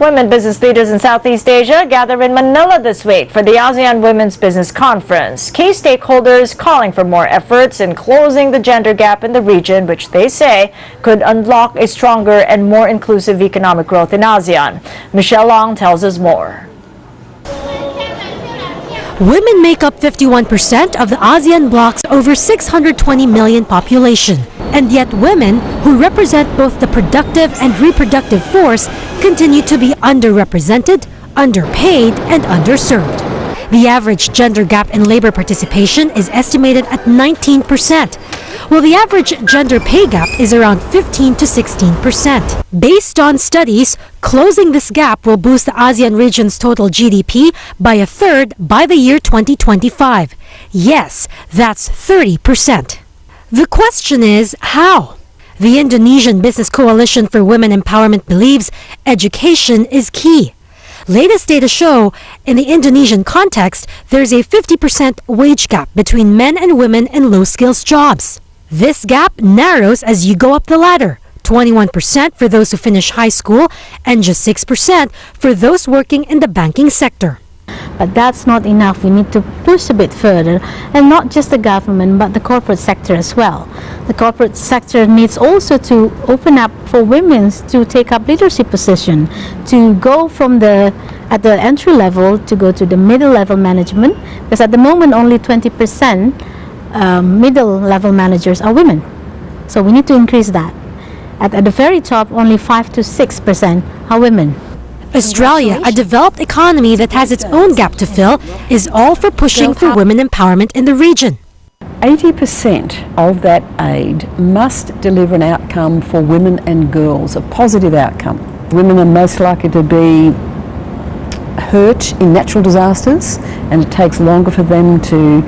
women business leaders in Southeast Asia gather in Manila this week for the ASEAN Women's Business Conference. Key stakeholders calling for more efforts in closing the gender gap in the region, which they say could unlock a stronger and more inclusive economic growth in ASEAN. Michelle Long tells us more. Women make up 51% of the ASEAN bloc's over 620 million population. And yet women, who represent both the productive and reproductive force, continue to be underrepresented, underpaid, and underserved. The average gender gap in labor participation is estimated at 19%, while the average gender pay gap is around 15 to 16%. Based on studies, closing this gap will boost the ASEAN region's total GDP by a third by the year 2025. Yes, that's 30%. The question is, how? The Indonesian Business Coalition for Women Empowerment believes education is key. Latest data show, in the Indonesian context, there's a 50% wage gap between men and women in low-skills jobs. This gap narrows as you go up the ladder, 21% for those who finish high school and just 6% for those working in the banking sector. But that's not enough. We need to push a bit further, and not just the government but the corporate sector as well. The corporate sector needs also to open up for women to take up leadership position, to go from at the entry level to go to the middle level management, because at the moment only 20% middle level managers are women. So we need to increase that. At the very top, only 5 to 6% are women. Australia, a developed economy that has its own gap to fill, is all for pushing for women empowerment in the region. 80% of that aid must deliver an outcome for women and girls, a positive outcome. Women are most likely to be hurt in natural disasters, and it takes longer for them to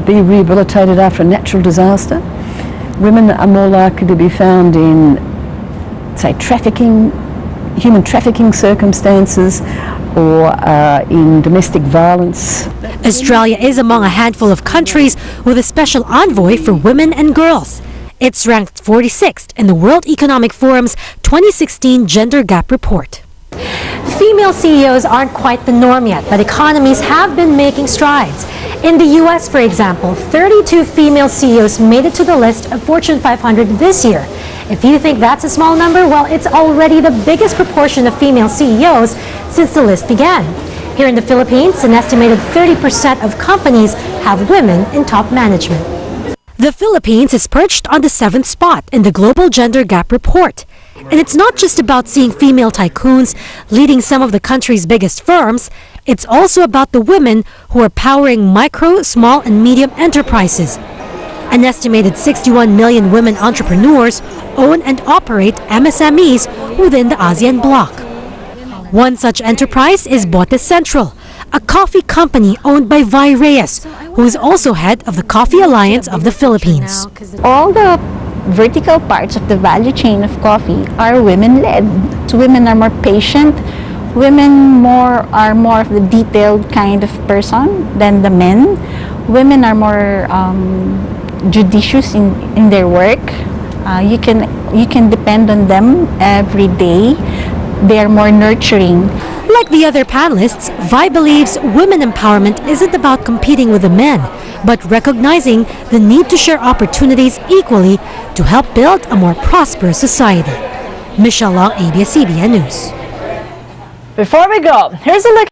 be rehabilitated after a natural disaster. Women are more likely to be found in, say, human trafficking circumstances, or in domestic violence. Australia is among a handful of countries with a special envoy for women and girls. It's ranked 46th in the World Economic Forum's 2016 Gender Gap Report. Female CEOs aren't quite the norm yet, but economies have been making strides. In the US, for example, 32 female CEOs made it to the list of Fortune 500 this year. If you think that's a small number, well, it's already the biggest proportion of female CEOs since the list began. Here in the Philippines, an estimated 30% of companies have women in top management. The Philippines is perched on the 7th spot in the Global Gender Gap Report. And it's not just about seeing female tycoons leading some of the country's biggest firms. It's also about the women who are powering micro, small, and medium enterprises. An estimated 61 million women entrepreneurs own and operate MSMEs within the ASEAN bloc. One such enterprise is Bote Central, a coffee company owned by Vi Reyes, who is also head of the Coffee Alliance of the Philippines. All the vertical parts of the value chain of coffee are women-led. So women are more patient. Women are more of the detailed kind of person than the men. Women are more judicious in their work. You can depend on them every day. They are more nurturing. Like the other panelists, Vi believes women empowerment isn't about competing with the men, but recognizing the need to share opportunities equally to help build a more prosperous society. Michelle Long, ABS-CBN News. Before we go, here's a look